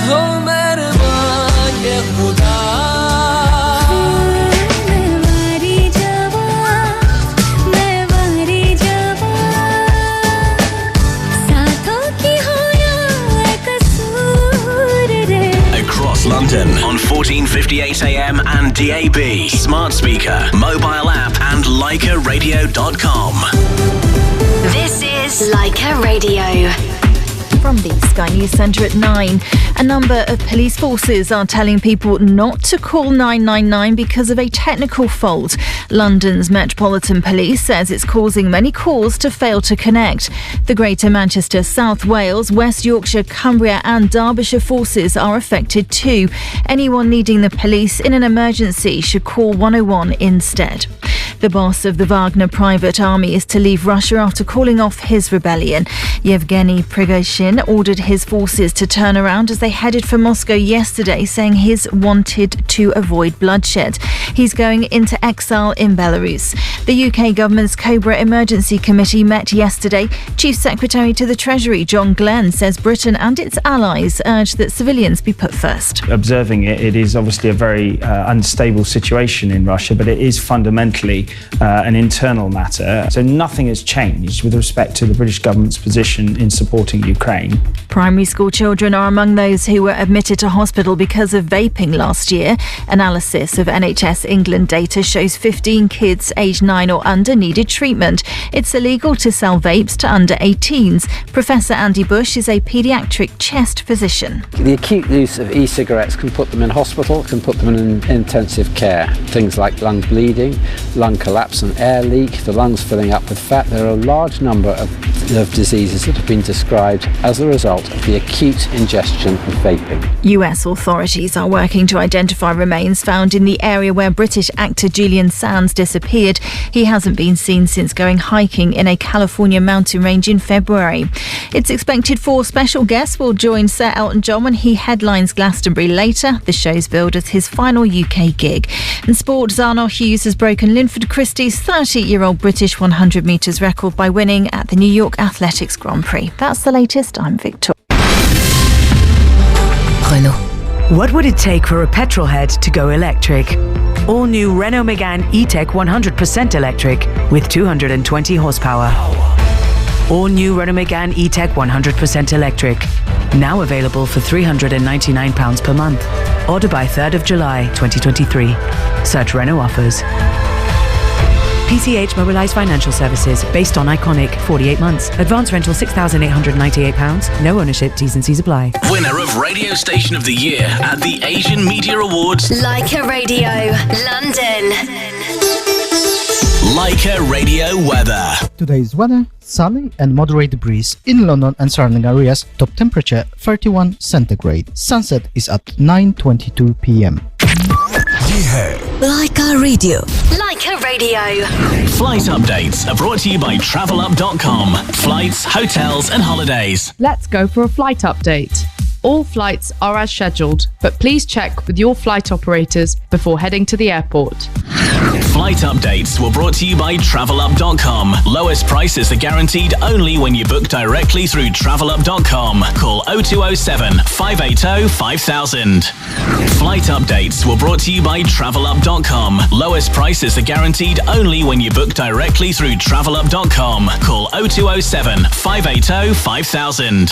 हो मेहरबान ये खुदा London on 1458 AM and DAB, smart speaker, mobile app and LaicaRadio.com. This is Laika Radio. From the Sky News Centre at 9, a number of police forces are telling people not to call 999 because of a technical fault. London's Metropolitan Police says it's causing many calls to fail to connect. The Greater Manchester, South Wales, West Yorkshire, Cumbria and Derbyshire forces are affected too. Anyone needing the police in an emergency should call 101 instead. The boss of the Wagner private army is to leave Russia after calling off his rebellion. Yevgeny Prigozhin ordered his forces to turn around as they headed for Moscow yesterday, saying he's wanted to avoid bloodshed. He's going into exile in Belarus. The UK government's Cobra Emergency Committee met yesterday. Chief Secretary to the Treasury, John Glenn, says Britain and its allies urge that civilians be put first. Observing it is obviously a very unstable situation in Russia, but it is fundamentally an internal matter. So nothing has changed with respect to the British government's position in supporting Ukraine. Primary school children are among those who were admitted to hospital because of vaping last year. Analysis of NHS England data shows 15 kids aged 9 or under needed treatment. It's illegal to sell vapes to under 18s. Professor Andy Bush is a paediatric chest physician. The acute use of e-cigarettes can put them in hospital, can put them in intensive care. Things like lung bleeding, lung collapse and air leak, the lungs filling up with fat. There are a large number of diseases that have been described as a result of the acute ingestion of vaping. US authorities are working to identify remains found in the area where British actor Julian Sands disappeared. He hasn't been seen since going hiking in a California mountain range in February. It's expected 4 special guests will join Sir Elton John when he headlines Glastonbury later. The show's billed as his final UK gig. In sport, Zana Hughes has broken Linford Christie's 30-year-old British 100 metres record by winning at the New York Athletics Grand Prix. That's the latest. I'm Victoria. Renault. What would it take for a petrolhead to go electric? All new Renault Megane E-Tech 100% electric with 220 horsepower. All new Renault Megane E-Tech 100% electric. Now available for £399 per month. Order by 3rd of July 2023. Search Renault offers. PCH Mobilised Financial Services, based on Iconic, 48 months. Advance rental £6,898. No ownership, T's and C's apply. Winner of Radio Station of the Year at the Asian Media Awards. Laika Radio, London. Laika Radio weather. Today's weather, sunny and moderate breeze in London and surrounding areas. Top temperature 31 centigrade. Sunset is at 9:22 p.m. Laika Radio. Laika Radio. Flight updates are brought to you by TravelUp.com. Flights, hotels and holidays. Let's go for a flight update. All flights are as scheduled, but please check with your flight operators before heading to the airport. Flight updates were brought to you by TravelUp.com. Lowest prices are guaranteed only when you book directly through TravelUp.com. Call 0207 580 5000. Flight updates were brought to you by TravelUp.com. Lowest prices are guaranteed only when you book directly through TravelUp.com. Call 0207 580 5000.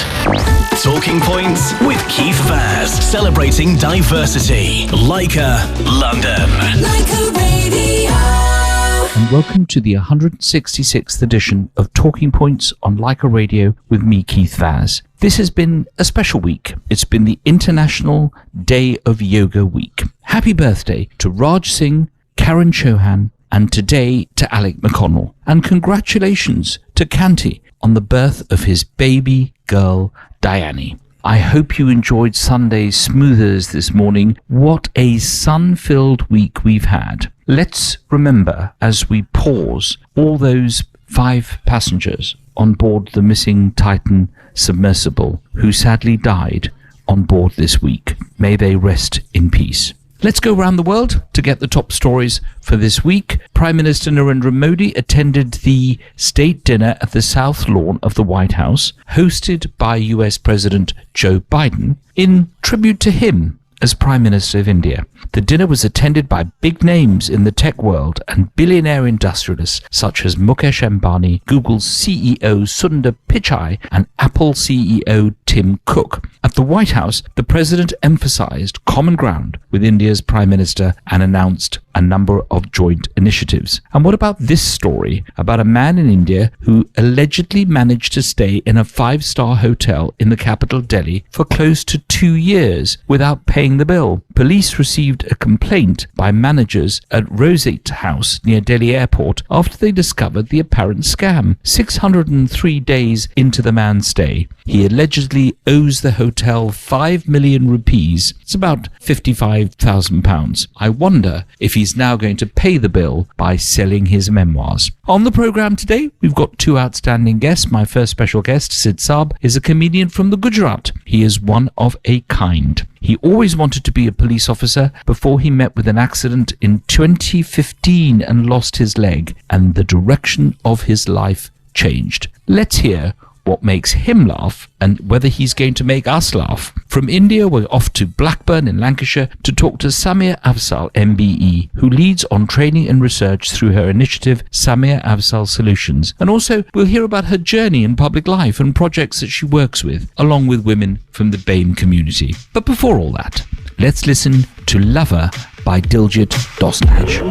Talking Points with Keith Vaz, celebrating diversity. Laika, London. Laika Radio. And welcome to the 166th edition of Talking Points on Laika Radio with me, Keith Vaz. This has been a special week. It's been the International Day of Yoga Week. Happy birthday to Raj Singh, Karan Chauhan, and today to Alec McConnell. And congratulations to Kanti on the birth of his baby girl, Diane. I hope you enjoyed Sunday's smoothers this morning. What a sun-filled week we've had. Let's remember, as we pause, all those 5 passengers on board the missing Titan submersible who sadly died on board this week. May they rest in peace. Let's go around the world to get the top stories for this week. Prime Minister Narendra Modi attended the state dinner at the South Lawn of the White House, hosted by US President Joe Biden, in tribute to him as Prime Minister of India. The dinner was attended by big names in the tech world and billionaire industrialists such as Mukesh Ambani, Google's CEO Sundar Pichai, and Apple CEO Tim Cook. At the White House, the president emphasized common ground with India's Prime Minister and announced a number of joint initiatives. And what about this story about a man in India who allegedly managed to stay in a 5-star hotel in the capital Delhi for close to 2 years without paying the bill? Police received a complaint by managers at Rosette House near Delhi Airport after they discovered the apparent scam. 603 days into the man's stay, he allegedly owes the hotel 5 million rupees. It's about £55,000. I wonder if he's now going to pay the bill by selling his memoirs. On the programme today, we've got 2 outstanding guests. My first special guest, Sid Saab, is a comedian from the Gujarat. He is one of a kind. He always wanted to be a police officer before he met with an accident in 2015 and lost his leg, and the direction of his life changed. Let's hear what makes him laugh and whether he's going to make us laugh. From India, we're off to Blackburn in Lancashire to talk to Samia Afzal MBE, who leads on training and research through her initiative Samia Afzal Solutions. And also, we'll hear about her journey in public life and projects that she works with, along with women from the BAME community. But before all that, let's listen to Lover by Diljit Dosanjh.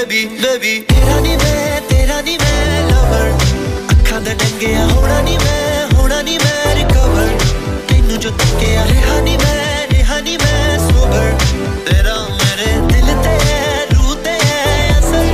Baby, tera nahi main lover. Akhan da dangeya hona nahi main recover. Tenu jo takeya reha nahi main sober. Tera mere dil te hai, rooh te hai asar.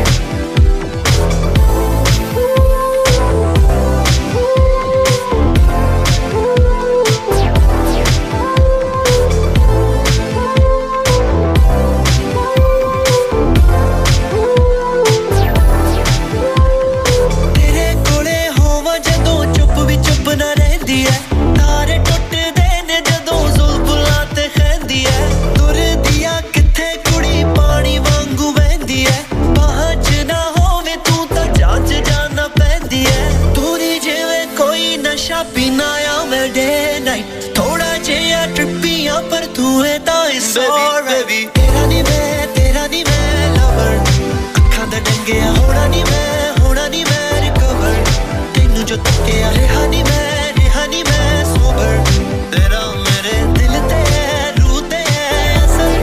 Baby, tera nahi main lover. Akhan da dangeya hona nahi main recover. Tenu jo takeya reha nahi main sober. Tera mere dil te hai, rooh te hai asar.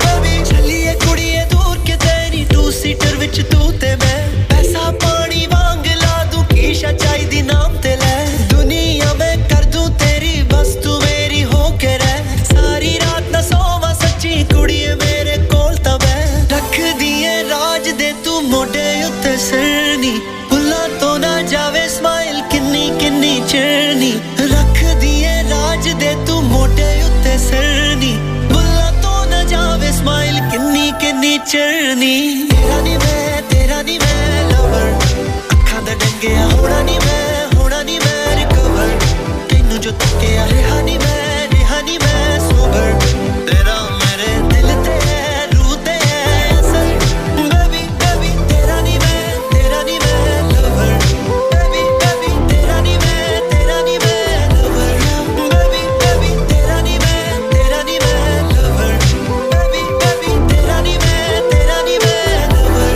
Baby, chaliye kudiye dur ke teri 2-seater vich tu te main. Paisa paani wang la du kisha chaidi naam te le. Duniya mein kar du teri bas tu meri ho ke reh. Sari raat na sova sachi kudiye mere kol ta beh. Rakh diye raaj de tu mode utte sirni. Bulla to na jaave smile kinni chirni. Rakh diye raaj de tu mode utte sirni. Bulla to na jaave smile kinni chirni. Tera nahi main lover. Akhan da dangeya hona nahi main recover. Tenu jo takeya reha nahi main sober. Tera mere dil te hai, rooh te hai asar. Baby, tera nahi main lover. Baby, tera nahi main lover. Baby, tera nahi main lover. Baby, tera nahi main lover.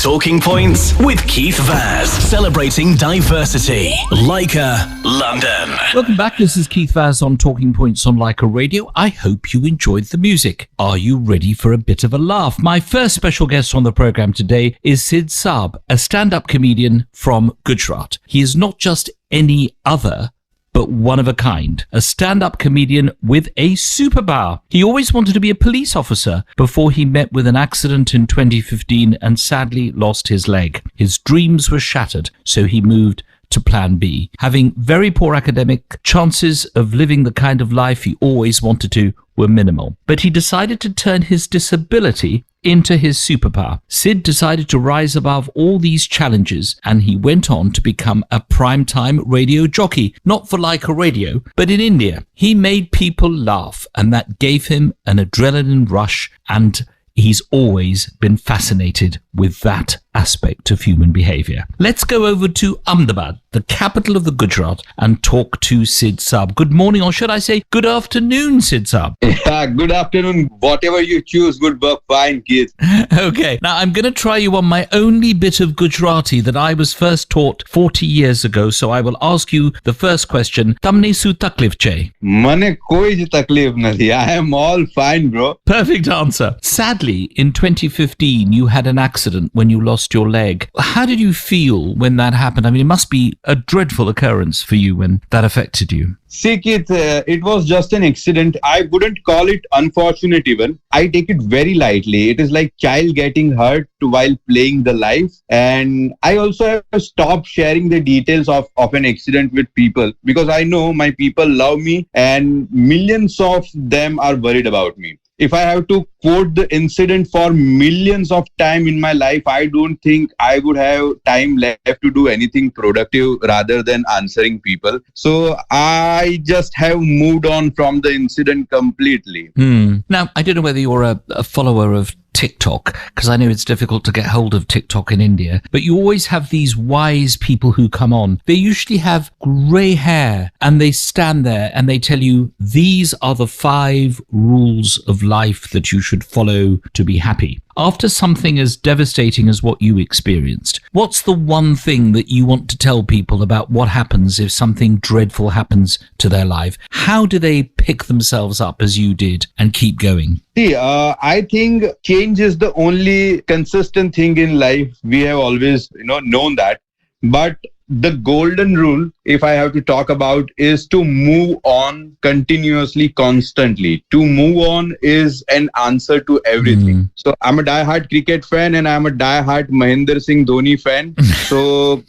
Talking Points with Keith Vaz, celebrating diversity. Leica, London. Welcome back. This is Keith Vaz on Talking Points on Leica Radio. I hope you enjoyed the music. Are you ready for a bit of a laugh? My first special guest on the program today is Sid Saab, a stand-up comedian from Gujarat. He is not just any other, but one of a kind, a stand-up comedian with a superpower. He always wanted to be a police officer before he met with an accident in 2015 and sadly lost his leg. His dreams were shattered, so he moved to Plan B. Having very poor academic, chances of living the kind of life he always wanted to were minimal. But he decided to turn his disability into his superpower. Sid decided to rise above all these challenges, and he went on to become a primetime radio jockey, not for Leica Radio, but in India. He made people laugh, and that gave him an adrenaline rush, and he's always been fascinated with that aspect of human behavior. Let's go over to Ahmedabad, the capital of the Gujarat, and talk to Sid Saab. Good morning, or should I say good afternoon, Sid Saab? Yeah, good afternoon. Whatever you choose would work fine, Keith. Okay, now I'm going to try you on my only bit of Gujarati that I was first taught 40 years ago, so I will ask you the first question. Tamne su taklif chai? Mane koi ji taklif nahi. I am all fine, bro. Perfect answer. Sadly, in 2015, you had an accident when you lost your leg. How did you feel when that happened? I mean, it must be a dreadful occurrence for you when that affected you. See, Keith, it was just an accident. I wouldn't call it unfortunate even. I take it very lightly. It is like child getting hurt while playing the life. And I also have to stop sharing the details of an accident with people because I know my people love me and millions of them are worried about me. If I have to quote the incident for millions of time in my life, I don't think I would have time left to do anything productive rather than answering people. So I just have moved on from the incident completely. Now, I don't know whether you're a follower of TikTok, because I know it's difficult to get hold of TikTok in India, but you always have these wise people who come on. They usually have grey hair and they stand there and they tell you these are the 5 rules of life that you should follow to be happy. After something as devastating as what you experienced, what's the one thing that you want to tell people about what happens if something dreadful happens to their life? How do they pick themselves up as you did and keep going? See, I think change is the only consistent thing in life. We have always, known that. But the golden rule, if I have to talk about, is to move on continuously, constantly. To move on is an answer to everything. So I'm a diehard cricket fan and I'm a diehard Mahendra Singh Dhoni fan. So,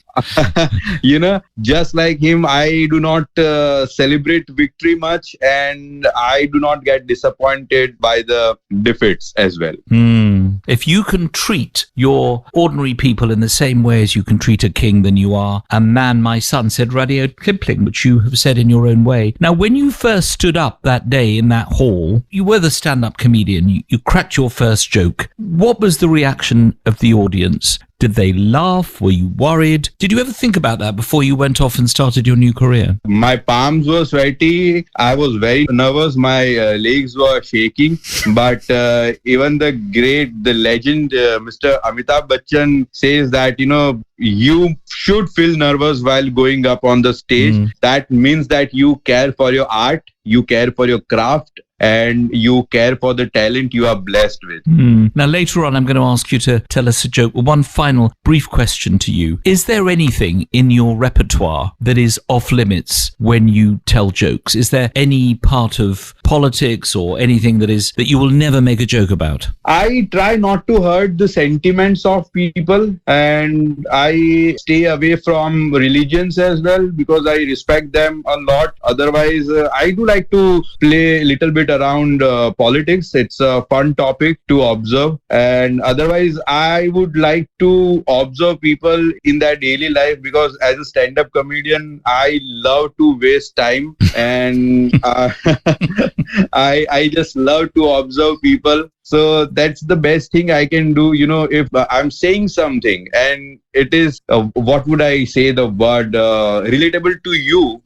just like him, I do not celebrate victory much and I do not get disappointed by the defeats as well. If you can treat your ordinary people in the same way as you can treat a king, then you are a man, my son, said Rudyard Kipling, which you have said in your own way. Now, when you first stood up that day in that hall, you were the stand-up comedian. You cracked your first joke. What was the reaction of the audience? Did they laugh? Were you worried? Did you ever think about that before you went off and started your new career? My palms were sweaty. I was very nervous. My legs were shaking. But even the legend, Mr. Amitabh Bachchan says that, you should feel nervous while going up on the stage. That means that you care for your art, you care for your craft, and you care for the talent you are blessed with. Now, later on, I'm going to ask you to tell us a joke. One final brief question to you. Is there anything in your repertoire that is off limits when you tell jokes? Is there any part of politics or anything that you will never make a joke about? I try not to hurt the sentiments of people and I stay away from religions as well because I respect them a lot. Otherwise, I do like to play a little bit around politics. It's a fun topic to observe. And otherwise, I would like to observe people in their daily life because as a stand-up comedian, I love to waste time and I just love to observe people. So that's the best thing I can do, if I'm saying something and it is, what would I say the word, relatable to you.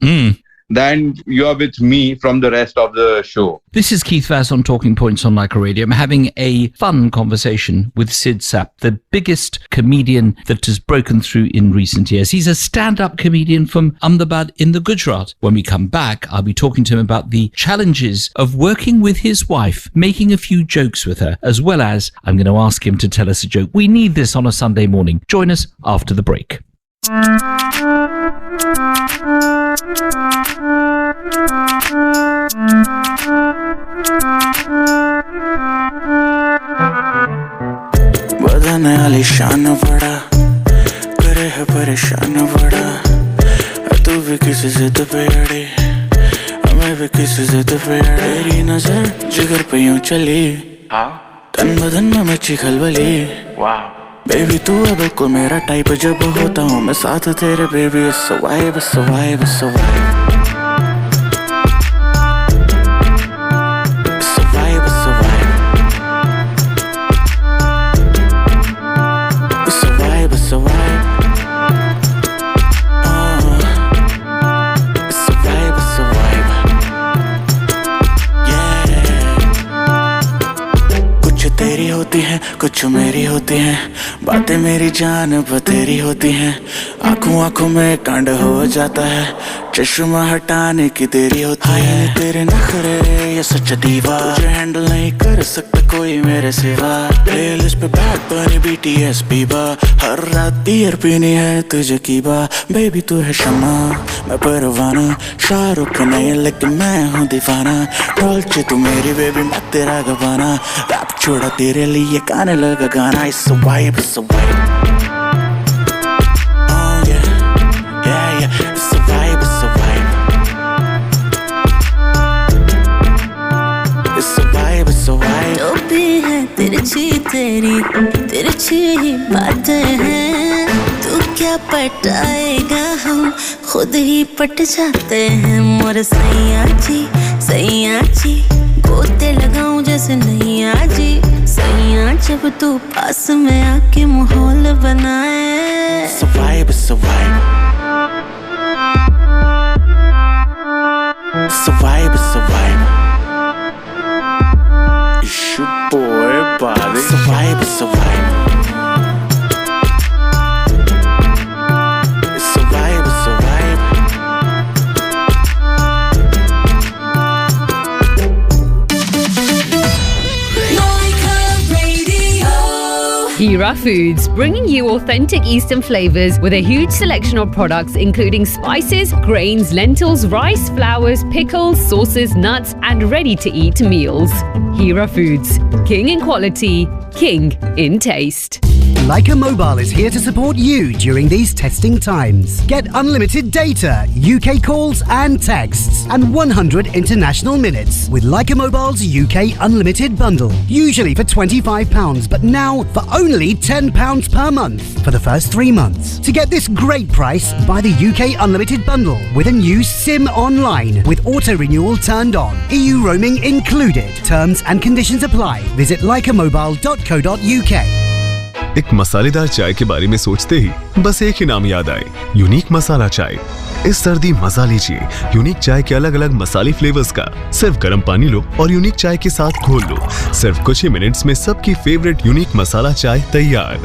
than you are with me from the rest of the show. This is Keith Vaz on Talking Points on Leica Radio. I'm having a fun conversation with Sid Sapp, the biggest comedian that has broken through in recent years. He's a stand-up comedian from Ahmedabad in the Gujarat. When we come back, I'll be talking to him about the challenges of working with his wife, making a few jokes with her, as well as I'm going to ask him to tell us a joke. We need this on a Sunday morning. Join us after the break. बदन आलीशान बड़ा करे है परेशान बड़ा तू भी किसी जिद पे अड़ी मैं भी किसी जिद पे अड़ी तेरी नजर जिगर पे यूं चली तन बदन में मची खलबली बेबी तू है बिल्कुल मेरा टाइप जब होता हूँ मैं साथ तेरे baby it's a vibe, it's a vibe, it's a vibe. It's a vibe, it's a vibe. It's a vibe, it's a vibe. It's a vibe, it's a vibe. Yeah. कुछ तेरी होती है कुछ मेरी होती है बातें मेरी जान बतेरी होती हैं आंखों आंखों में कांड हो जाता है चश्मा हटाने की देरी होती है तेरे नखरे ये सच्चा दीवा तुझे हैंडल नहीं कर सकता कोई मेरे सिवा प्लेलिस्ट पे बैड बनी BTS बीबा हर रात बियर पीनी है तुझे कीबा बेबी तू है शमा मैं परवाना शाहरुख नहीं लेकिन मैं हूँ दीवाना डॉल्चे तू मेरी बेबी मैं तेरा गवाना रैप छोड़ा तेरे लिए गाने लगा गाना it's a vibe, it's a vibe. Oh yeah, yeah, yeah. It's a vibe, it's a vibe. It's a vibe, it's a vibe. जो भी है तिरछी तेरी तिरछी ही बातें हैं तू क्या पटाएगा हम खुद ही पट जाते हैं मोरे सैया जी गोते लगाऊं जैसे नैया जी सैया जब तू पास में आके माहौल बनाए It's a vibe, it's a vibe. It's a vibe, it's a vibe. It's your boy, Bobby. It's a vibe, it's a vibe. It's a vibe, it's a vibe. Hira Foods, bringing you authentic Eastern flavors with a huge selection of products including spices, grains, lentils, rice, flours, pickles, sauces, nuts, and ready-to-eat meals. Hira Foods, king in quality, king in taste. Leica Mobile is here to support you during these testing times. Get unlimited data, UK calls and texts, and 100 international minutes with Leica Mobile's UK Unlimited Bundle. Usually for £25, but now for only £10 per month for the first 3 months. To get this great price, buy the UK Unlimited Bundle with a new SIM online with auto renewal turned on. EU roaming included. Terms and conditions apply. Visit leicamobile.co.uk. एक मसालेदार चाय के बारे में सोचते ही बस एक ही नाम याद आए, यूनिक मसाला चाय। इस सर्दी मजा लीजिए यूनिक चाय के अलग अलग मसाले फ्लेवर्स का। सिर्फ गर्म पानी लो और यूनिक चाय के साथ घोल लो। सिर्फ कुछ ही मिनट्स में सबकी फेवरेट यूनिक मसाला चाय तैयार।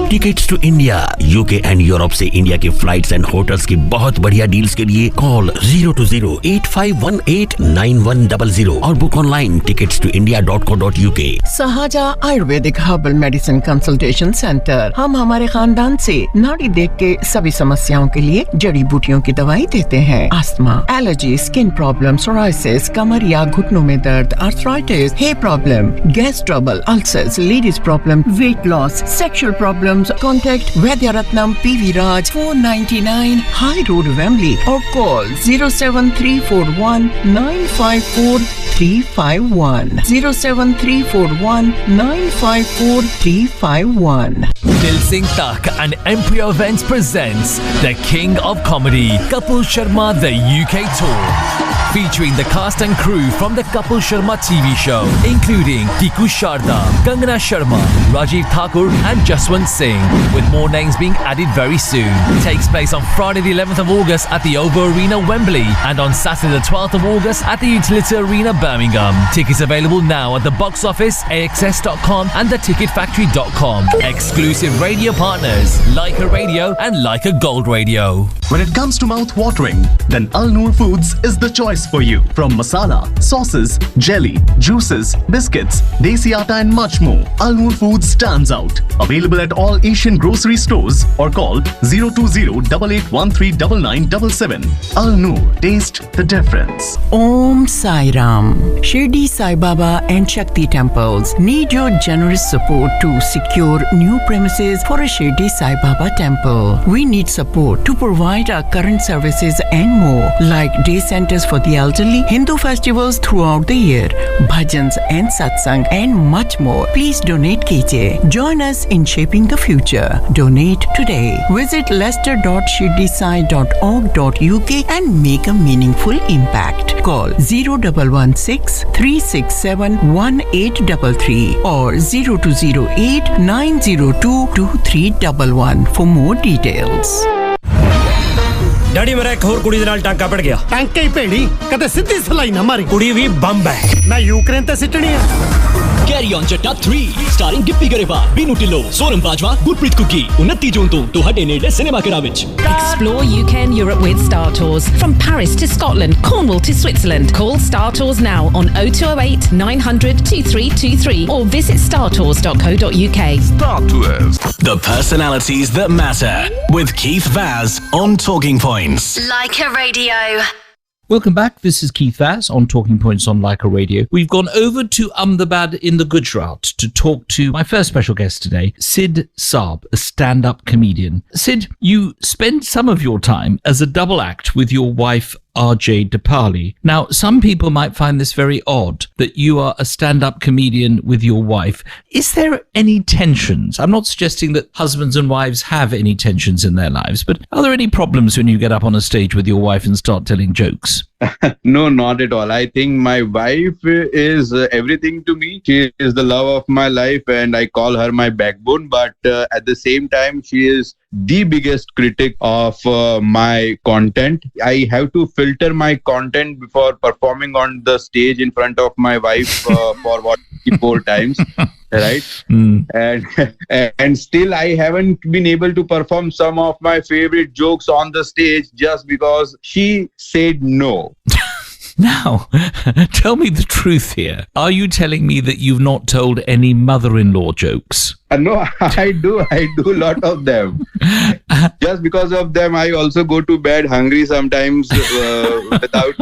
Tickets to India, UK and Europe से इंडिया के फ्लाइट्स एंड होटल्स की बहुत बढ़िया डील्स के लिए कॉल 020-8518-9100 और book online ticketstoindia.co.uk। Sahaja Ayurvedic herbal medicine consultation centre. हम हमारे खानदान से नाड़ी देख के सभी समस्याओं के लिए जड़ी बूटियों की दवाई देते हैं। Asthma, allergy, skin problem, psoriasis, कमर या घुटनों में दर्द, arthritis, hair problem, gas trouble, ulcers, ladies problem, weight loss, sexual problems. Contact Vaidyaratnam PV Raj 499 High Road, Wembley, or call 07341 954 351 07341 954 351. Dil Singh Tak and Emperor Events presents The King of Comedy, Kapil Sharma The UK Tour. featuring the cast and crew from the Kapil Sharma TV show, including Kiku Sharda, Kangana Sharma, Rajiv Thakur and Jaswant Singh, with more names being added very soon. It takes place on Friday the 11th of August at the Oval Arena, Wembley, and on Saturday the 12th of August at the Utility Arena, Birmingham. Tickets available now at the box office, AXS.com and theticketfactory.com. Exclusive radio partners, Leica Radio and Leica Gold Radio. When it comes to mouth-watering, then Al Noor Foods is the choice for you. From masala, sauces, jelly, juices, biscuits, desi atta and much more, Al Noor Foods stands out. Available at all Asian grocery stores or call 020-8813-9977. Al Noor, taste the difference. Om Sai Ram. Shirdi Sai Baba and Shakti temples need your generous support to secure new premises for a Shirdi Sai Baba temple. We need support to provide our current services and more, like day centers for the elderly, Hindu festivals throughout the year, bhajans and satsang, and much more. Please donate kijiye. Join us in shaping the future. Donate today. Visit leicester.shirdisai.org.uk and make a meaningful impact. Call 0116 367 1833 or 0208 902 2311 for more details. Daddy मेरा एक होर कुड़ी दे नाल टांका पड़ गया टांके ही भेड़ी कदे सीधी सलाई ना मारी कुड़ी भी बंब है मैं यूक्रेन ते सिटनी है Carry on Jatta 3 starring Gippy Garewal, Binu Tillo, Sonam Bajwa, Gurpreet Kuki 29 ਜੂਨ ਤੋਂ ਤੁਹਾਡੇ ਨੇੜੇ ਸਿਨੇਮਾ ਘਰਾਂ ਵਿੱਚ Explore UK and Europe with Star Tours from Paris to Scotland, Cornwall to Switzerland. Call Star Tours now on 0208 900 2323 or visit startours.co.uk. Star Tours. The personalities that matter with Keith Vaz on Talking Points. Leica Radio. Welcome back. This is Keith Vaz on Talking Points on Leica Radio. We've gone over to Ahmedabad in the Gujarat to talk to my first special guest today, Sid Saab, a stand-up comedian. Sid, you spend some of your time as a double act with your wife, RJ Dipali. Now, some people might find this very odd that you are a stand-up comedian with your wife. Is there any tensions? I'm not suggesting that husbands and wives have any tensions in their lives, but are there any problems when you get up on a stage with your wife and start telling jokes? No, not at all. I think my wife is everything to me. She is the love of my life and I call her my backbone. But at the same time, she is the biggest critic of my content. I have to filter my content before performing on the stage in front of my wife for what 4 times. Right? And still I haven't been able to perform some of my favorite jokes on the stage just because she said no. Now, tell me the truth here. Are you telling me that you've not told any mother-in-law jokes? No, I do a lot of them. Just because of them, I also go to bed hungry sometimes without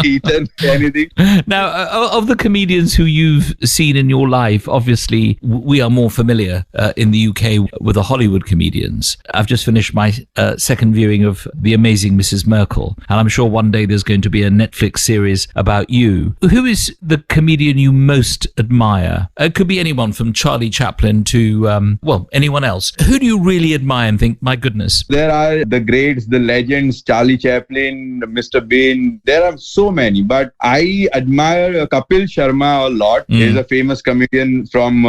eating anything. Now, of the comedians who you've seen in your life, obviously we are more familiar in the UK with the Hollywood comedians. I've just finished my second viewing of The Amazing Mrs. Merkel, and I'm sure one day there's going to be a Netflix series about you. Who is the comedian you most admire? It could be anyone from Charlie Chaplin to anyone else. Who do you really admire and think, my goodness? There are the greats, the legends, Charlie Chaplin, Mr. Bean. There are so many, but I admire Kapil Sharma a lot. He's a famous comedian from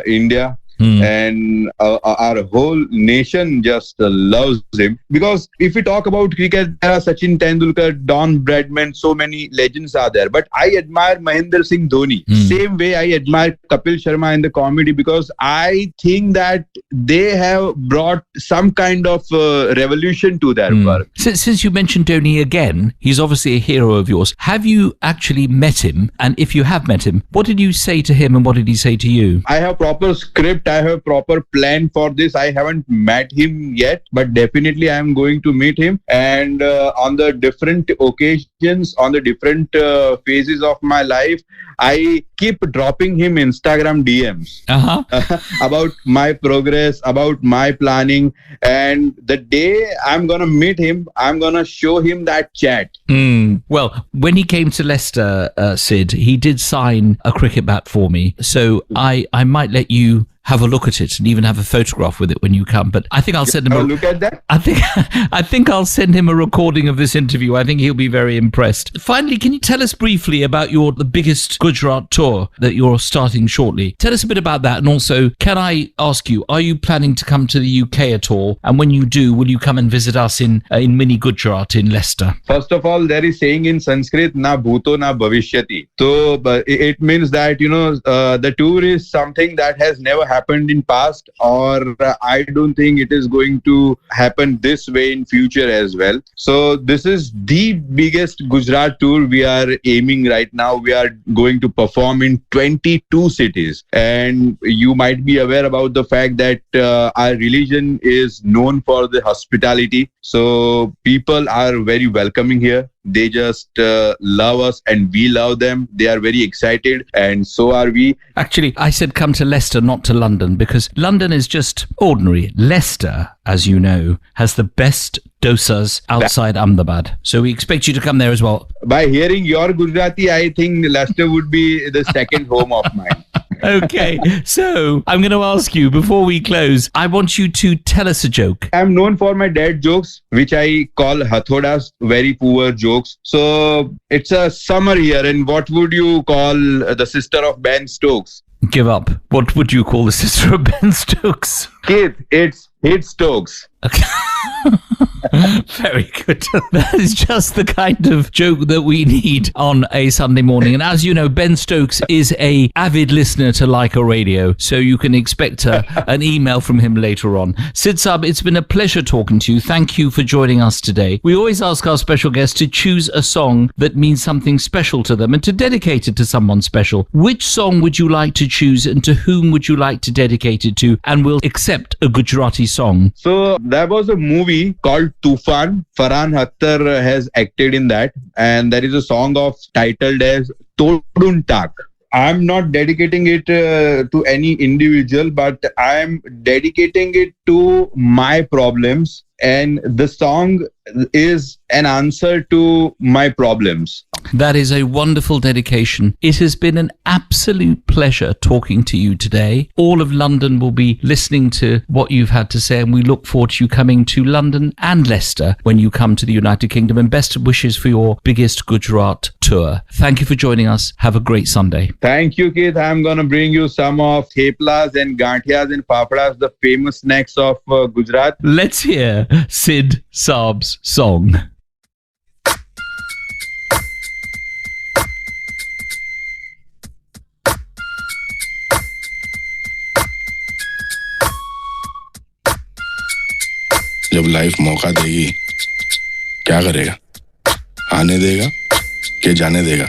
India. And our whole nation just loves him, because if we talk about cricket, there are Sachin Tendulkar, Don Bradman, so many legends are there, but I admire Mahendra Singh Dhoni. Same way I admire Kapil Sharma in the comedy, because I think that they have brought some kind of revolution to their work. Since you mentioned Dhoni again, he's obviously a hero of yours. Have you actually met him? And if you have met him, what did you say to him and what did he say to you? I have proper script. I have proper plan for this. I haven't met him yet, but definitely I am going to meet him. And on the different occasions, on the different phases of my life, I keep dropping him Instagram DMs about my progress, about my planning. And the day I'm going to meet him, I'm going to show him that chat. Well, when he came to Leicester, Sid, he did sign a cricket bat for me. So I might let you have a look at it and even have a photograph with it when you come. But I think I'll send him look at that. I think I'll send him a recording of this interview. I think he'll be very impressed. Finally, can you tell us briefly about the biggest Gujarat tour that you're starting shortly? Tell us a bit about that, and also, can I ask you, are you planning to come to the UK at all? And when you do, will you come and visit us in mini Gujarat in Leicester? First of all, there is saying in Sanskrit, na bhuto na bhavishyati. So it means that, the tour is something that has never happened in past, or I don't think it is going to happen this way in future as well. So this is the biggest Gujarat tour we are aiming right now. We are going to perform in 22 cities. And you might be aware about the fact that our religion is known for the hospitality. So people are very welcoming here. They just love us and we love them. They are very excited and so are we. Actually, I said come to Leicester, not to London, because London is just ordinary. Leicester, as you know, has the best dosas outside Ahmedabad. So we expect you to come there as well. By hearing your Gujarati, I think Leicester would be the second home of mine. Okay, so I'm going to ask you, before we close, I want you to tell us a joke. I'm known for my dad jokes, which I call Hathodas, very poor jokes. So it's a summer here, and what would you call the sister of Ben Stokes? Give up. What would you call the sister of Ben Stokes? Keith, it's Hit Stokes. Okay. Very good. That is just the kind of joke that we need on a Sunday morning. And as you know, Ben Stokes is an avid listener to Leica Radio, so you can expect an email from him later on. Sid Saab, it's been a pleasure talking to you. Thank you for joining us today. We always ask our special guests to choose a song that means something special to them and to dedicate it to someone special. Which song would you like to choose, and to whom would you like to dedicate it to? And we'll accept a Gujarati song. So there was a movie called Tufan. Farhan Hattar has acted in that, and there is a song titled as Todun Tak. I'm not dedicating it to any individual, but I'm dedicating it to my problems, and the song is an answer to my problems. That is a wonderful dedication. It has been an absolute pleasure talking to you today. All of London will be listening to what you've had to say, and we look forward to you coming to London and Leicester when you come to the United Kingdom, and best wishes for your biggest Gujarat tour. Thank you for joining us. Have a great Sunday. Thank you, Keith. I'm going to bring you some of theplas and ganthias and papadas, the famous snacks of Gujarat. Let's hear Sid Saab's song. जब life मौका देगी क्या करेगा आने देगा कि जाने देगा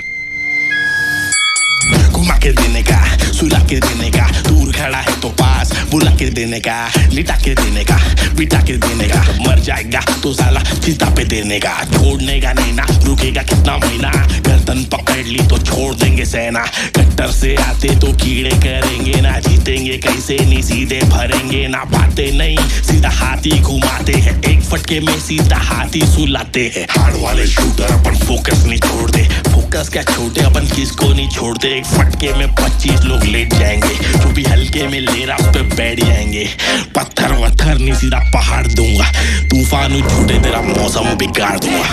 घुमा के देने का सुला के देने का दूर खड़ा है तो पास बुला के देने का लिटा के देने का बिठा के देने का मर जाएगा तो साला चिता पे देने का छोड़ने का नहीं ना रुकेगा कितना महीना गर्दन पकड़ ली तो छोड़ देंगे सेना कट्टर से आते तो कीड़े करेंगे ना जीतेंगे कैसे नहीं सीधे भरेंगे ना बातें नहीं सीधा हाथी घुमाते हैं एक फटके में सीधा हाथी सुलाते हैं हार्ड वाले शूटर अपन फोकस नहीं छोड़ते फोकस क्या छोड़ते अपन किसको नहीं छोड़ते एक फटके में 25 लोग लेट जाएंगे जो भी हल्के में ले रहा उस पे बैठ जाएंगे पत्थर वत्थर नहीं सीधा पहाड़ दूंगा तूफान छूटे तेरा मौसम बिगाड़ दूंगा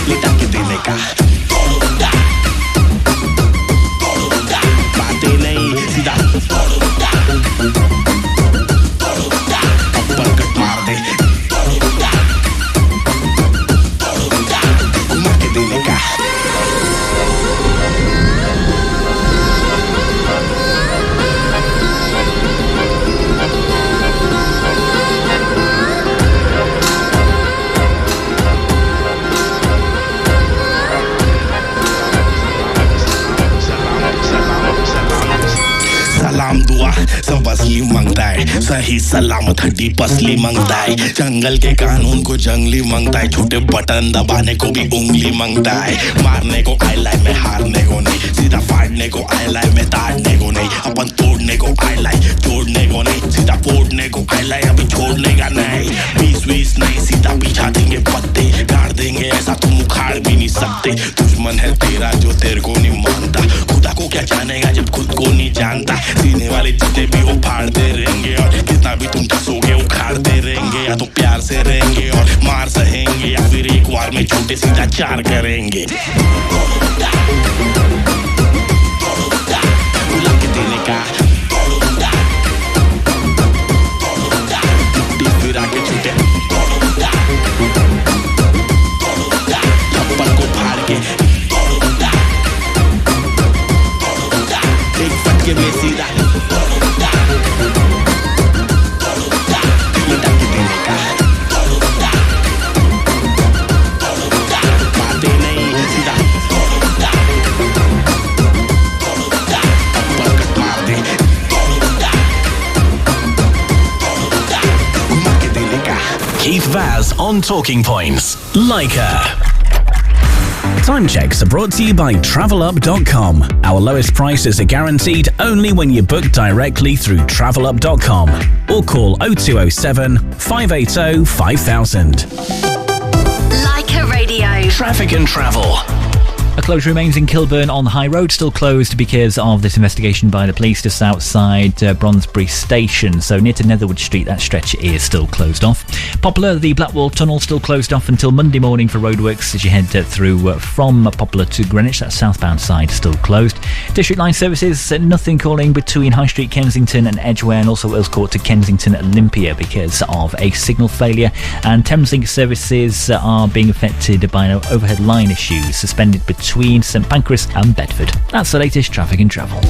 लिटा के देने का बातें नहीं सीधा अपर कट मार दे घुमा के देने का सलाम दुआ सब असली मांगता है सही सलामत हड्डी पसली मांगता है जंगल के कानून को जंगली मांगता है छोटे बटन दबाने को भी उंगली मांगता है मारने को आई लाइफ में हारने को नहीं सीधा फाड़ने को आई लाइफ में ताड़ने को नहीं अपन तोड़ने को आई लाइफ जोड़ने को नहीं सीधा फोड़ने को आई लाइफ अभी छोड़ने का नहीं 20 नहीं सीधा बिछा देंगे पत्ते गाड़ देंगे ऐसा तुम उखाड़ भी नहीं सकते दुश्मन है तेरा जो तेरे को नहीं मानता खुदा को क्या जानेगा जब खुद को नहीं जानता सीने वाले जितने भी उफाड़ते रहेंगे और कितना भी तुम कसोगे उखाड़ते रहेंगे या तो प्यार से रहेंगे और मार सहेंगे या फिर एक बार में छोटे सीधा चार करेंगे बुला के देने का फिर आके छूटे थप्पड़ को फाड़ के एक फटके में सीधा लुटा के देने का बातें नहीं सीधा थप्पड़ कट मार दे घुमा के देने का Keith Vaz on Talking Points. Leica. Time checks are brought to you by TravelUp.com. Our lowest prices are guaranteed only when you book directly through TravelUp.com or call 0207 580 5000. Leica Radio. Traffic and travel. A closure remains in Kilburn on High Road, still closed because of this investigation by the police just outside Bronsbury Station. So near to Netherwood Street, that stretch is still closed off. Poplar, the Blackwall Tunnel, still closed off until Monday morning for roadworks as you head through from Poplar to Greenwich. That southbound side still closed. District line services, nothing calling between High Street, Kensington and Edgware, and also Earls Court to Kensington Olympia because of a signal failure. And Thameslink services are being affected by an overhead line issue, suspended between St Pancras and Bedford. That's the latest traffic and travel.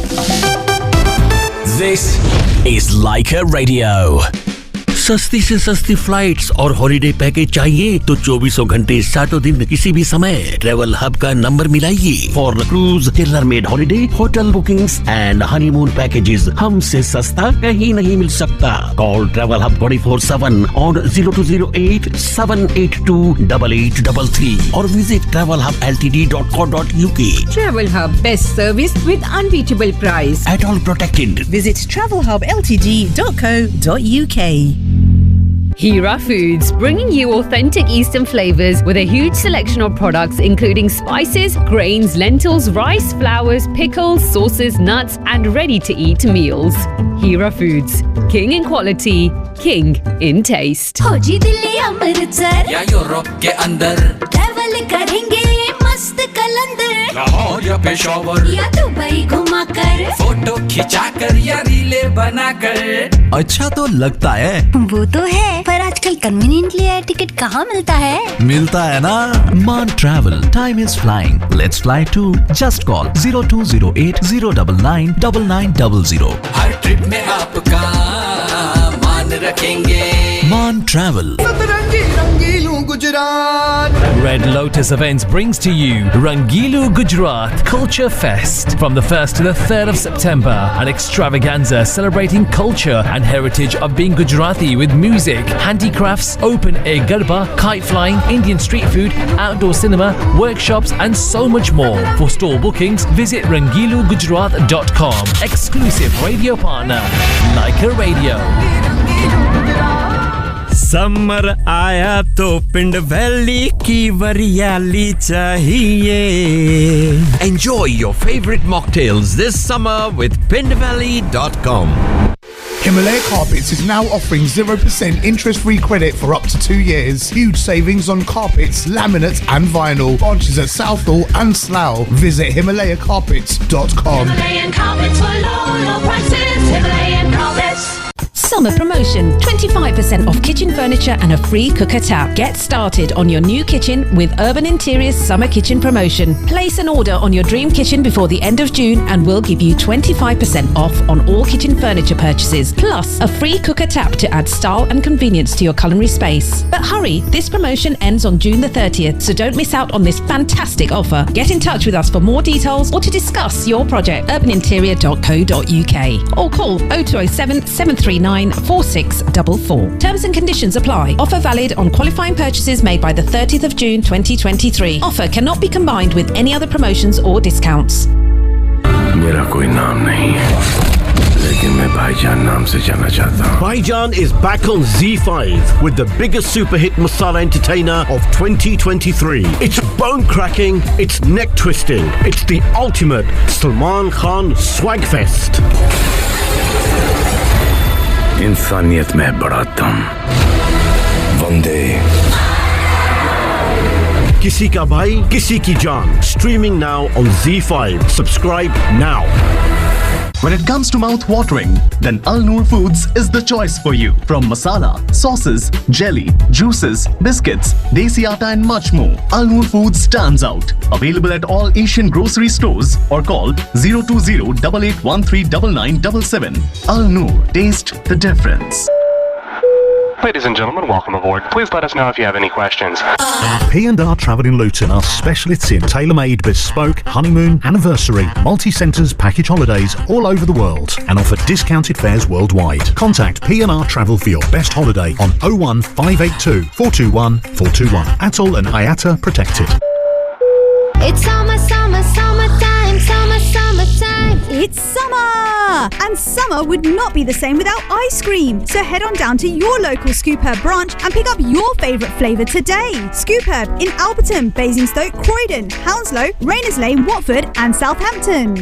This is Leica Radio. सस्ती से सस्ती flights और holiday package चाहिए तो 24 घंटे 7 दिन किसी भी समय ट्रैवल हब का नंबर मिलाइए for cruise tailor made holiday hotel bookings and honeymoon packages हमसे सस्ता कहीं नहीं मिल सकता कॉल ट्रैवल हब 24/7 ऑन 0208-782-8833 और visit travelhubltd.co.uk. Travel Hub, best service with unbeatable price. At all protected. Visit travelhubltd.co.uk. Hira Foods, bringing you authentic Eastern flavours with a huge selection of products including spices, grains, lentils, rice, flours, pickles, sauces, nuts and ready-to-eat meals. Hira Foods, king in quality, king in taste. हो जी दिल्ली अमृतसर या Europe के अंदर travel करेंगे मस्त कलंदर लाहौर या पेशावर या Dubai घुमा कर फोटो खिंचा कर या रीले बना कर अच्छा तो लगता है वो तो है पर आजकल कन्वीनियंटली एयर टिकट कहाँ मिलता है मिलता है ना Maan travel time is flying let's fly to just call 0208-099-9900 हर ट्रिप में आपका मान रखेंगे Maan travel Red Lotus Events brings to you Rangilu Gujarat Culture Fest from the 1st to the 3rd of September, an extravaganza celebrating culture and heritage of being Gujarati with music, handicrafts, open air garba, kite flying, Indian street food, outdoor cinema, workshops and so much more. For store bookings, visit rangilugujarat.com. Exclusive radio partner, Leica Radio. Summer आया तो पिंड valley की वरियाली चाहिए. Enjoy your favorite mocktails this summer with pindvalley.com. Himalaya Carpets is now offering 0% interest-free credit for up to 2 years. Huge savings on carpets, laminates and vinyl. Branches at Southall and Slough. Visit HimalayaCarpets.com. Himalayan carpets for low prices. Himalayan carpets. Summer promotion, 25% off kitchen furniture and a free cooker tap. Get started on your new kitchen with Urban Interiors Summer Kitchen Promotion. Place an order on your dream kitchen before the end of June and we'll give you 25% off on all kitchen furniture purchases, plus a free cooker tap to add style and convenience to your culinary space. But hurry, this promotion ends on June the 30th, so don't miss out on this fantastic offer. Get in touch with us for more details or to discuss your project, urbaninterior.co.uk or call 0207 739 4644. Terms and conditions apply. Offer valid on qualifying purchases made by the 30th of June 2023. Offer cannot be combined with any other promotions or discounts. मेरा कोई नाम नहीं है, लेकिन मैं भाई भाईजान नाम से जाना चाहता हूँ। Bhaijan is back on Z5 with the biggest super hit masala entertainer of 2023. It's bone cracking, it's neck twisting, it's the ultimate Salman Khan swag fest. इंसानियत में बड़ा दम। वंदे किसी का भाई, किसी की जान. Streaming now on Z5. Subscribe now. When it comes to mouth-watering, then Al Noor Foods is the choice for you. From masala, sauces, jelly, juices, biscuits, desi atta and much more, Al Noor Foods stands out. Available at all Asian grocery stores or call 020-8813-9977. Al Noor, taste the difference. Ladies and gentlemen, welcome aboard. Please let us know if you have any questions. P&R Travel in Luton are specialists in tailor-made, bespoke, honeymoon, anniversary, multi-centres package holidays all over the world and offer discounted fares worldwide. Contact P&R Travel for your best holiday on 01 582 421 421. Atoll and IATA protected. It's summer, summer, summertime, summertime. It's summer! And summer would not be the same without ice cream. So head on down to your local Scoop Herb branch and pick up your favourite flavour today. Scoop Herb in Alberton, Basingstoke, Croydon, Hounslow, Rayners Lane, Watford and Southampton.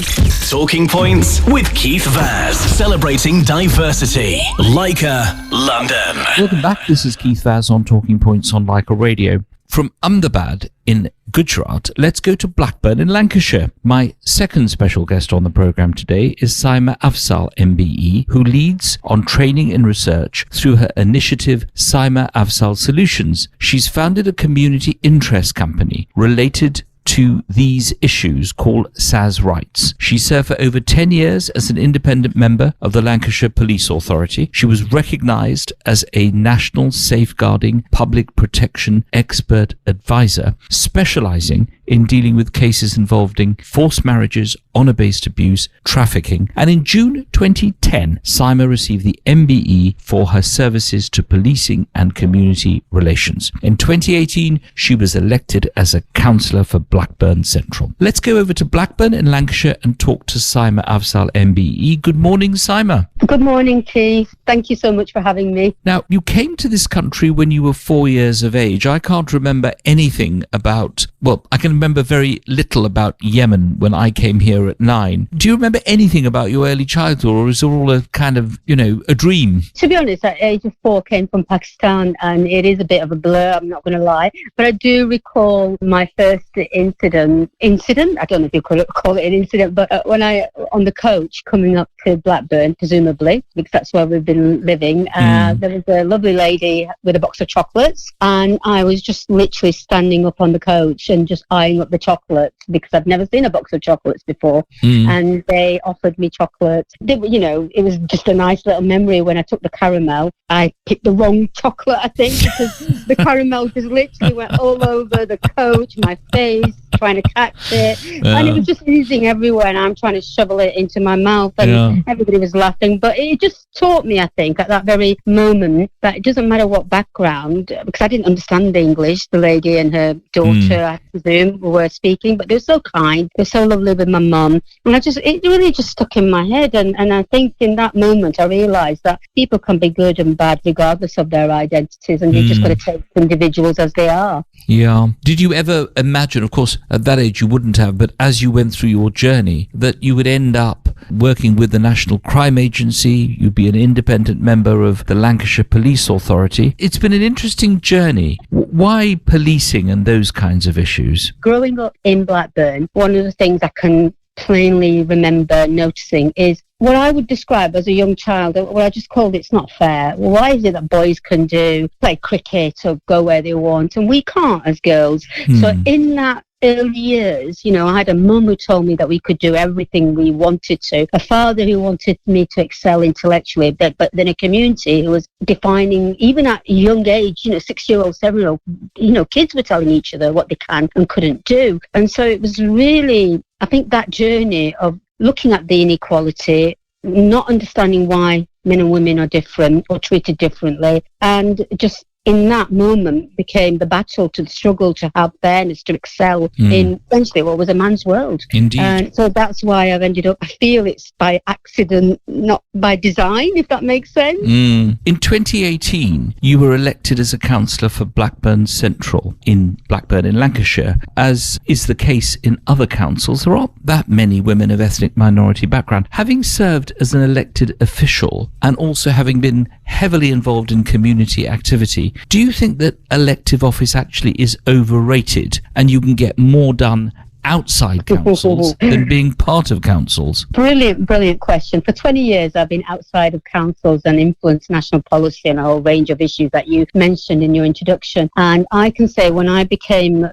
Talking Points with Keith Vaz, celebrating diversity. Leica, London. Welcome back. This is Keith Vaz on Talking Points on Leica Radio. From Ahmedabad in Gujarat, let's go to Blackburn in Lancashire. My second special guest on the programme today is Saima Afzal MBE, who leads on training and research through her initiative Saima Afzal Solutions. She's founded a community interest company related to these issues called SAS Rights. She served for over 10 years as an independent member of the Lancashire Police Authority. She was recognised as a national safeguarding public protection expert advisor, specialising in dealing with cases involving forced marriages, honour-based abuse, trafficking. And in June 2010, Saima received the MBE for her services to policing and community relations. In 2018, she was elected as a councillor for Blackburn Central. Let's go over to Blackburn in Lancashire and talk to Saima Afzal MBE. Good morning, Saima. Good morning, Keith. Thank you so much for having me. Now, you came to this country when you were 4 years of age. I can't remember anything about, well, I can remember very little about Yemen when I came here at 9. Do you remember anything about your early childhood, or is it all a kind of, you know, a dream? To be honest, at age of 4, came from Pakistan, and it is a bit of a blur, I'm not going to lie. But I do recall my first incident, I don't know if you call it an incident, but when I, on the coach coming up to Blackburn, presumably, because that's where we've been living, there was a lovely lady with a box of chocolates, and I was just literally standing up on the coach and just eyeing up the chocolates because I've never seen a box of chocolates before. And they offered me chocolates. You know, it was just a nice little memory. When I took the caramel, I picked the wrong chocolate, I think, because the caramel just literally went all over the coach, my face, trying to catch it. And it was just oozing everywhere, and I'm trying to shovel it into my mouth, and everybody was laughing. But it just taught me, I think, at that very moment, that it doesn't matter what background, because I didn't understand the English, the lady and her daughter, I presume, were speaking, but they were so kind, they were so lovely with my mum, and it really just stuck in my head. And I think in that moment I realised that people can be good and bad regardless of their identities, and you've just got to take individuals as they are. Yeah. Did you ever imagine, of course, at that age you wouldn't have, but as you went through your journey, that you would end up working with the National Crime Agency, you'd be an independent member of the Lancashire Police Authority? It's been an interesting journey. Why policing and those kinds of issues? Growing up in Blackburn, one of the things I can plainly remember noticing is what I would describe as a young child, what I just called it's not fair. Well, why is it that boys can play cricket or go where they want and we can't as girls? So in that early years, you know, I had a mum who told me that we could do everything we wanted to, a father who wanted me to excel intellectually, but then a community who was defining, even at a young age, you know, 6-year-old, 7-year-old, you know, kids were telling each other what they can and couldn't do. And so it was really, I think, that journey of looking at the inequality, not understanding why men and women are different or treated differently, and just in that moment became the battle to the struggle to have fairness, to excel in essentially what was a man's world. Indeed. And so that's why I've ended up, I feel it's by accident, not by design, if that makes sense. In 2018, you were elected as a councillor for Blackburn Central in Blackburn in Lancashire. As is the case in other councils, there aren't that many women of ethnic minority background. Having served as an elected official and also having been heavily involved in community activity, do you think that elective office actually is overrated and you can get more done outside councils than being part of councils? Brilliant question. For 20 years, I've been outside of councils and influenced national policy and a whole range of issues that you mentioned in your introduction. And I can say when I became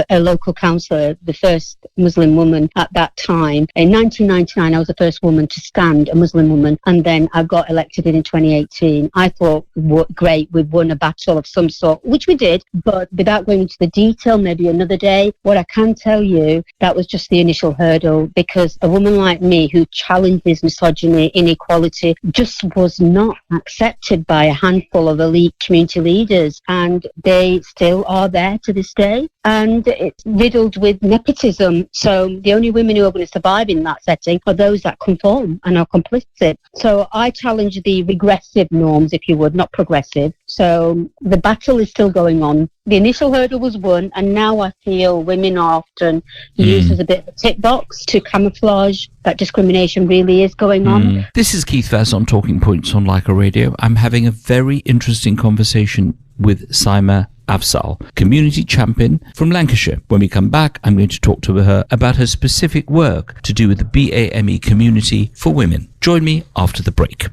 a local councillor, the first Muslim woman at that time, in 1999, I was the first woman to stand, a Muslim woman, and then I got elected in 2018. I thought, great, we've won a battle of some sort, which we did, but without going into the detail, maybe another day, what I can tell you, that was just the initial hurdle, because a woman like me who challenges misogyny, inequality, just was not accepted by a handful of elite community leaders, and they still are there to this day. And it's riddled with nepotism. So the only women who are going to survive in that setting are those that conform and are complicit. So I challenge the regressive norms, if you would, not progressive. So the battle is still going on. The initial hurdle was won, and now I feel women are often used as a bit of a tick box to camouflage that discrimination really is going on. This is Keith Vaz on Talking Points on Leica Radio. I'm having a very interesting conversation with Saima Afzal, community champion from Lancashire. When we come back, I'm going to talk to her about her specific work to do with the BAME community for women. Join me after the break.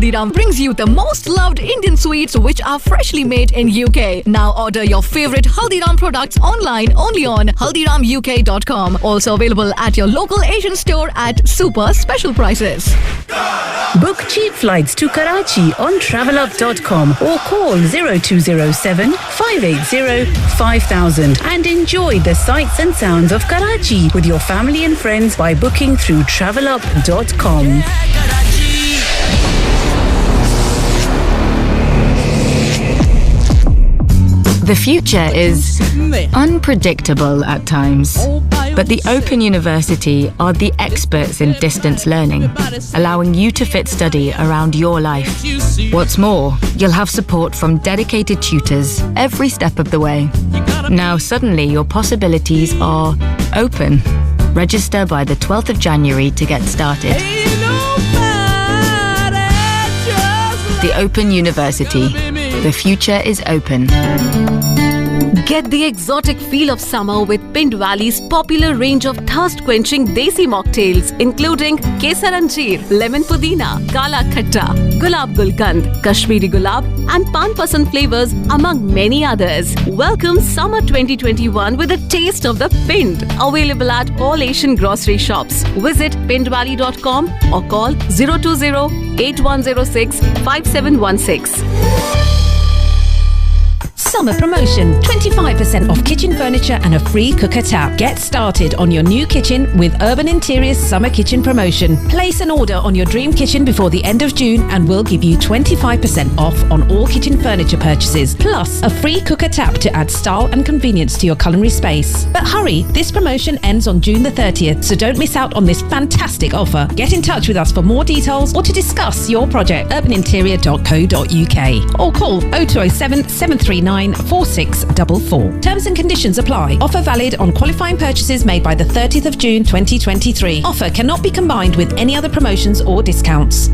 Haldiram brings you the most loved Indian sweets which are freshly made in UK. Now order your favorite Haldiram products online only on haldiramuk.com. Also available at your local Asian store at super special prices. Book cheap flights to Karachi on travelup.com or call 0207 580 5000 and enjoy the sights and sounds of Karachi with your family and friends by booking through travelup.com. The future is unpredictable at times, but the Open University are the experts in distance learning, allowing you to fit study around your life. What's more, you'll have support from dedicated tutors every step of the way. Now suddenly your possibilities are open. Register by the 12th of January to get started. The Open University. The future is open. Get the exotic feel of summer with Pind Valley's popular range of thirst-quenching desi mocktails, including Kesar Anjeer, Lemon Pudina, Kala Khatta, Gulab Gulkand, Kashmiri Gulab, and Pan Pasand flavors, among many others. Welcome summer 2021 with a taste of the Pind. Available at all Asian grocery shops. Visit pindvalley.com or call 020-8106-5716. Summer promotion, 25% off kitchen furniture and a free cooker tap. Get started on your new kitchen with Urban Interiors Summer Kitchen Promotion. Place an order on your dream kitchen before the end of June and we'll give you 25% off on all kitchen furniture purchases, plus a free cooker tap to add style and convenience to your culinary space. But hurry, this promotion ends on June the 30th, so don't miss out on this fantastic offer. Get in touch with us for more details or to discuss your project, urbaninterior.co.uk, or call 0207 739 4644. Terms and conditions apply. Offer valid on qualifying purchases made by the 30th of June 2023. Offer cannot be combined with any other promotions or discounts.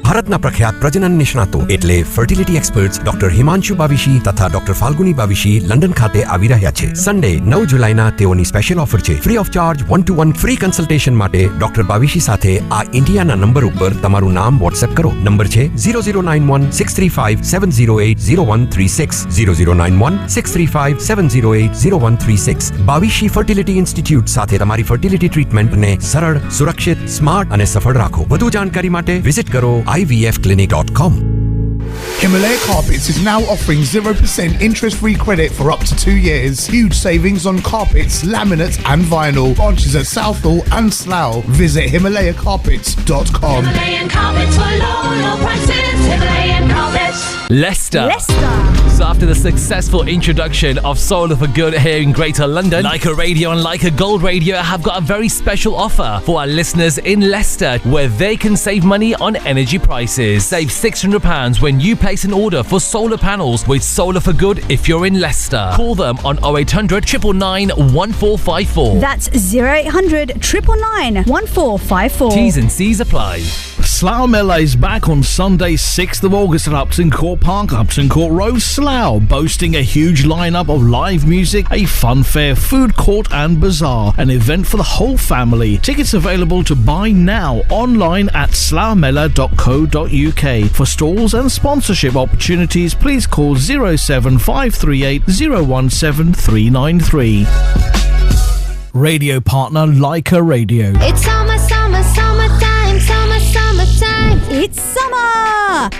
ભારતના પ્રખ્યાત પ્રજનન નિષ્ણાતો એટલે fertility experts doctor Himanshu બાવીશી તથા doctor Falguni બાવીશી London ખાતે આવી રહ્યા છે. સન્ડે 9 જુલાઈના તેઓની સ્પેશિયલ ઓફર છે. Free of charge 1-to-1 free consultation માટે ડોક્ટર બાવીશી સાથે આ ઇન્ડિયાના નંબર ઉપર તમારું નામ વોટ્સએપ કરો. નંબર છે 0091 635 708 0136 0091 635 708 0136. બાવીશી ફર્ટિલિટી ઇન્સ્ટિટ્યૂટ સાથે તમારી ફર્ટિલિટી ટ્રીટમેન્ટને સરળ, સુરક્ષિત, સ્માર્ટ અને સફળ રાખો. વધુ જાણકારી માટે વિઝિટ કરો ivfclinic.com. Himalaya Carpets is now offering 0% interest-free credit for up to 2 years. Huge savings on carpets, laminates and vinyl. Branches at Southall and Slough. Visit HimalayaCarpets.com. Himalayan Carpets for low prices. Himalayan Carpets. Leicester. So after the successful introduction of Solar for Good here in Greater London, Leica Radio and Leica Gold Radio have got a very special offer for our listeners in Leicester, where they can save money on energy prices. Save £600 when you place an order for solar panels with Solar for Good if you're in Leicester. Call them on 0800 999 1454. That's 0800 999 1454. T's and C's apply. Slough Melee is back on Sunday 6th of August at Upton Court Park, Upton Court Road, Slough, boasting a huge lineup of live music, a fun fair, food court and bazaar, an event for the whole family. Tickets available to buy now online at sloughmela.co.uk. For stalls and sponsorship opportunities, please call 07538 017 393. Radio partner Leica Radio. It's summertime, summertime. It's summer!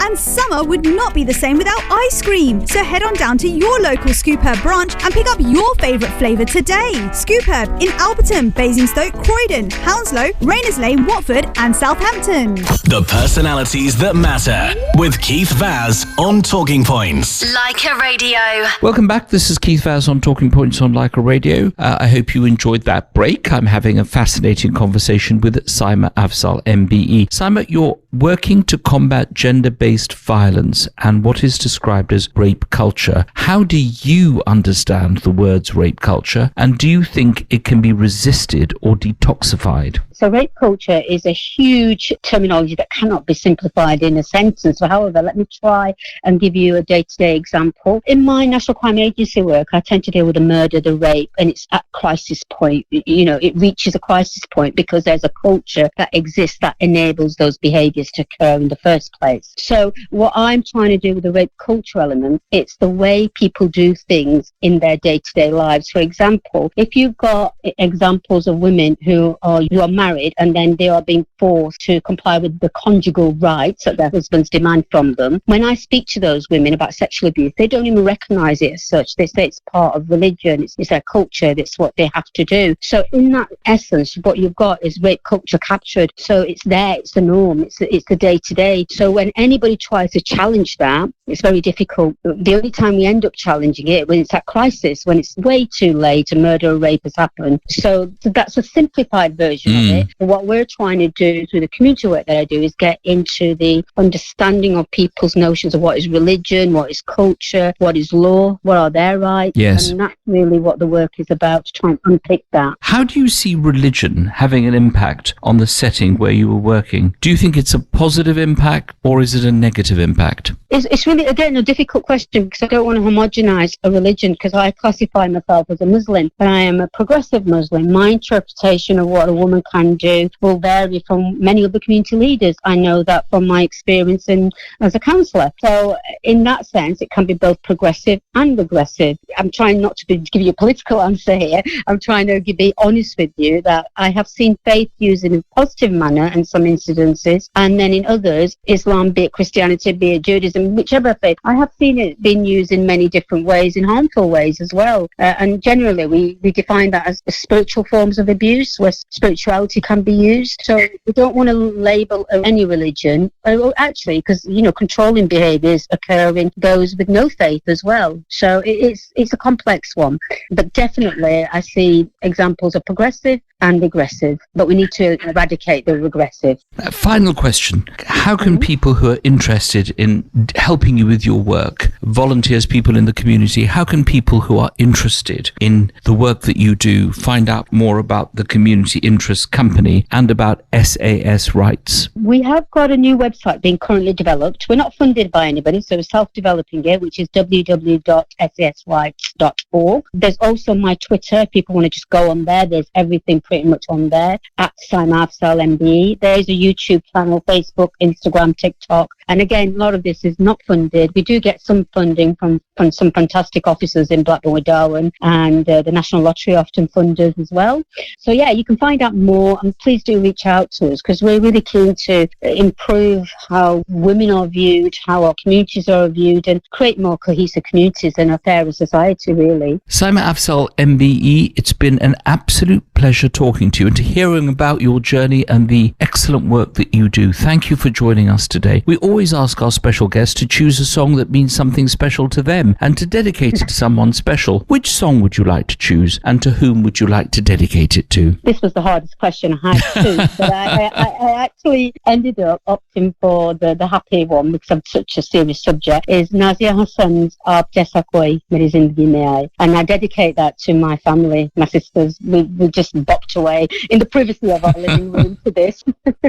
And summer would not be the same without ice cream. So head on down to your local Scoop Herb branch and pick up your favourite flavour today. Scoop Herb in Alberton, Basingstoke, Croydon, Hounslow, Raynersley, Watford and Southampton. The personalities that matter with Keith Vaz on Talking Points. Leica Radio. Welcome back. This is Keith Vaz on Talking Points on Leica Radio. I hope you enjoyed that break. I'm having a fascinating conversation with Saima Afzal, MBE. Saima, you're working to combat gender-based violence and what is described as rape culture. How do you understand the words rape culture, and do you think it can be resisted or detoxified? So rape culture is a huge terminology that cannot be simplified in a sentence. So however, let me try and give you a day-to-day example. In my National Crime Agency work, I tend to deal with the murder, the rape, and it's at crisis point. You know, it reaches a crisis point because there's a culture that exists that enables those behaviours this to occur in the first place. So what I'm trying to do with the rape culture element, it's the way people do things in their day-to-day lives. For example, if you've got examples of women who are married and then they are being forced to comply with the conjugal rights that their husbands demand from them, when I speak to those women about sexual abuse, they don't even recognise it as such. They say it's part of religion, it's their culture, it's what they have to do. So in that essence, what you've got is rape culture captured. So it's there, it's the norm, it's the day-to-day. So when anybody tries to challenge that, it's very difficult. The only time we end up challenging it when it's at crisis, when it's way too late, a murder or rape has happened. So that's a simplified version of it. What we're trying to do through the community work that I do is get into the understanding of people's notions of what is religion, what is culture, what is law, what are their rights. Yes. And that's really what the work is about, to try and unpick that. How do you see religion having an impact on the setting where you were working? Do you think it's a positive impact or is it a negative impact? It's really, again, a difficult question because I don't want to homogenise a religion, because I classify myself as a Muslim, but I am a progressive Muslim. My interpretation of what a woman can do will vary from many other community leaders. I know that from my experience as a counsellor. So in that sense, it can be both progressive and regressive. I'm trying not to give you a political answer here. I'm trying to be honest with you that I have seen faith used in a positive manner in some incidences, and then in others, Islam, be it Christianity, be it Judaism, whichever faith, I have seen it being used in many different ways, in harmful ways as well. And generally, we define that as spiritual forms of abuse, where spirituality can be used. So we don't want to label any religion, actually, because, controlling behaviours occur in those with no faith as well. So it's a complex one. But definitely, I see examples of progressive and regressive, but we need to eradicate the regressive. Final question. How can people who are interested in helping you with your work, volunteers, people in the community, how can people who are interested in the work that you do find out more about the Community Interest Company and about SAS Rights? We have got a new website being currently developed. We're not funded by anybody, so we're self-developing it, which is www.sasrights.org. There's also my Twitter. If people want to just go on there, there's everything pretty much on there, at Saima Afzal MBE. There is a YouTube channel, Facebook, Instagram, TikTok. And again, a lot of this is not funded. We do get some funding from some fantastic officers in Blackburn with Darwen, and the National Lottery often fund us as well. So yeah, you can find out more, and please do reach out to us, because we're really keen to improve how women are viewed, how our communities are viewed, and create more cohesive communities and a fairer society, really. Saima Afzal MBE, it's been an absolute pleasure talking to you and to hearing about your journey and the excellent work that you do. Thank you for joining us today. We always ask our special guests to choose a song that means something special to them and to dedicate it to someone special. Which song would you like to choose, and to whom would you like to dedicate it to? This was the hardest question I had to choose, but I actually ended up opting for the happy one, because I'm such a serious subject, is Nazia Hassan's Aap Jaisa Koi Meri Zindagi Mein Aaye. And I dedicate that to my family, my sisters. We just bopped away in the privacy of our living room to this.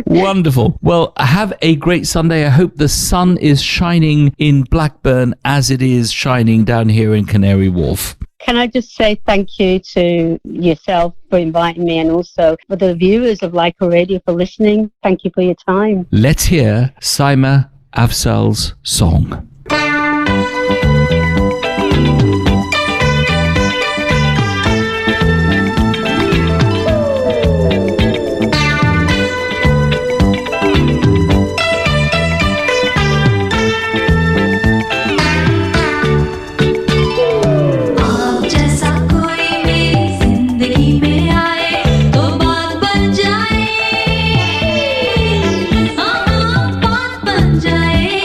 Wonderful. Well, have a great Sunday. I hope the sun is shining in Blackburn as it is shining down here in Canary Wharf. Can I just say thank you to yourself for inviting me, and also for the viewers of Leica Radio for listening. Thank you for your time. Let's hear Saima Afzal's song. जाए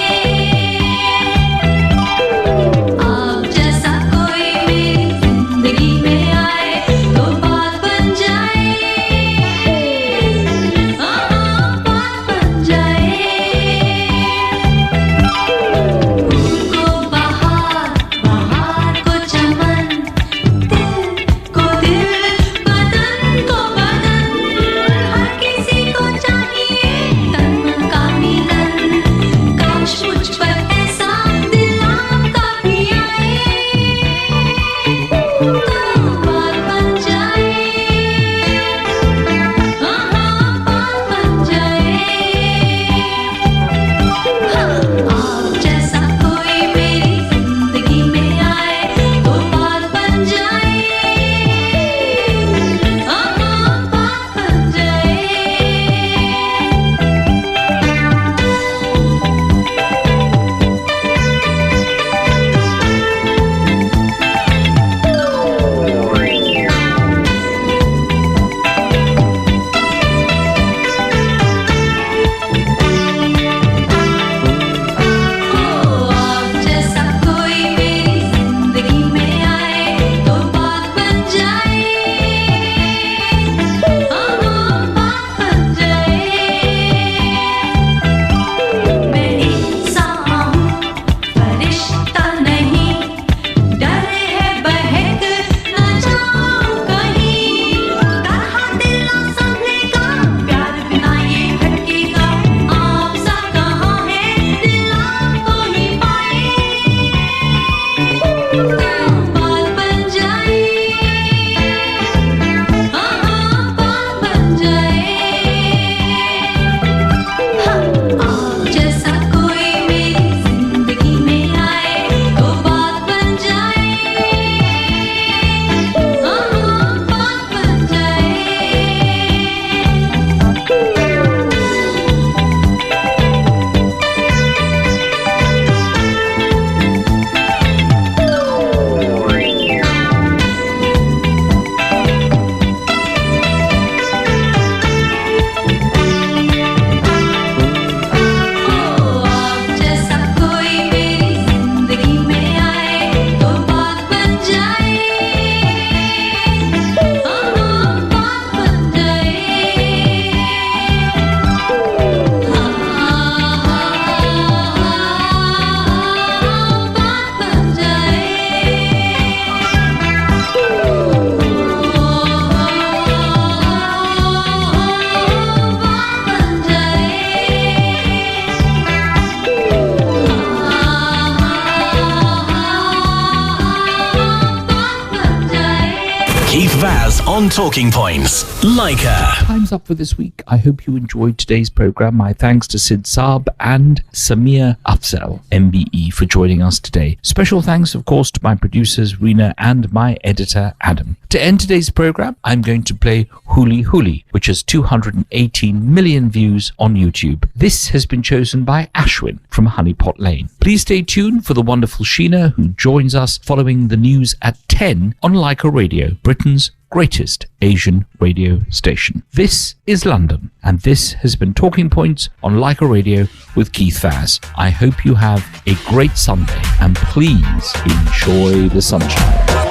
us on Talking Points. Leica. Time's up for this week. I hope you enjoyed today's program. My thanks to Sid Saab and Samir Afzal, MBE, for joining us today. Special thanks, of course, to my producers, Rena, and my editor, Adam. To end today's program, I'm going to play Huli Huli, which has 218 million views on YouTube. This has been chosen by Ashwin from Honeypot Lane. Please stay tuned for the wonderful Sheena, who joins us following the news at 10 on Leica Radio, Britain's greatest Asian radio station. This is London, and this has been Talking Points on Leica Radio with Keith Vaz. I hope you have a great Sunday, and please enjoy the sunshine.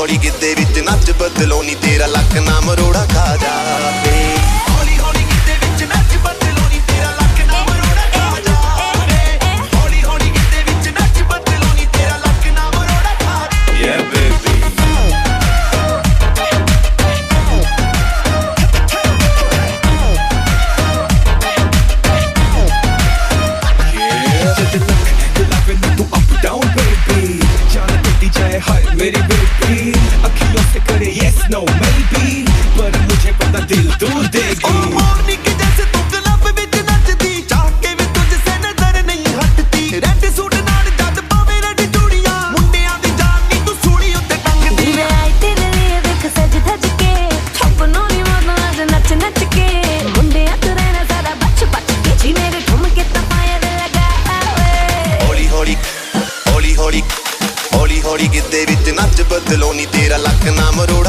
हौली गिद्दे विच नच बदलो नी तेरा luck ना मरोड़ा खा जावे हौली हौली गिद्दे विच नच बदलो नी तेरा लक ना मरोड़ा खा जावे हौली हौली गिद्दे विच नच बदलो नी तेरा लक ना मरोड़ा खा जावे yeah baby मेरी बेबी अखियों से करे yes no maybe पर मुझे पता दिल तू देगी ओ मॉर्निंग के जैसे तू क्लब विच नचदी चाह के भी तुझसे नजर नहीं हटती रेड सूट नाल जद पावे रेड चूड़ियां मुंडियां दी जान नी तू सूड़ी उत्ते टंगदी मैं आई तेरे लिए देख सज धज के अपनों नी मरना आज नच नच के मुंडियां तू रहना सारा बच बच के जी मेरे ठुमके तपायर लगा हौली हौली हौली हौली हौली हौली गिद्दे विच नच बदलो नी तेरा लक ना मरोड़ा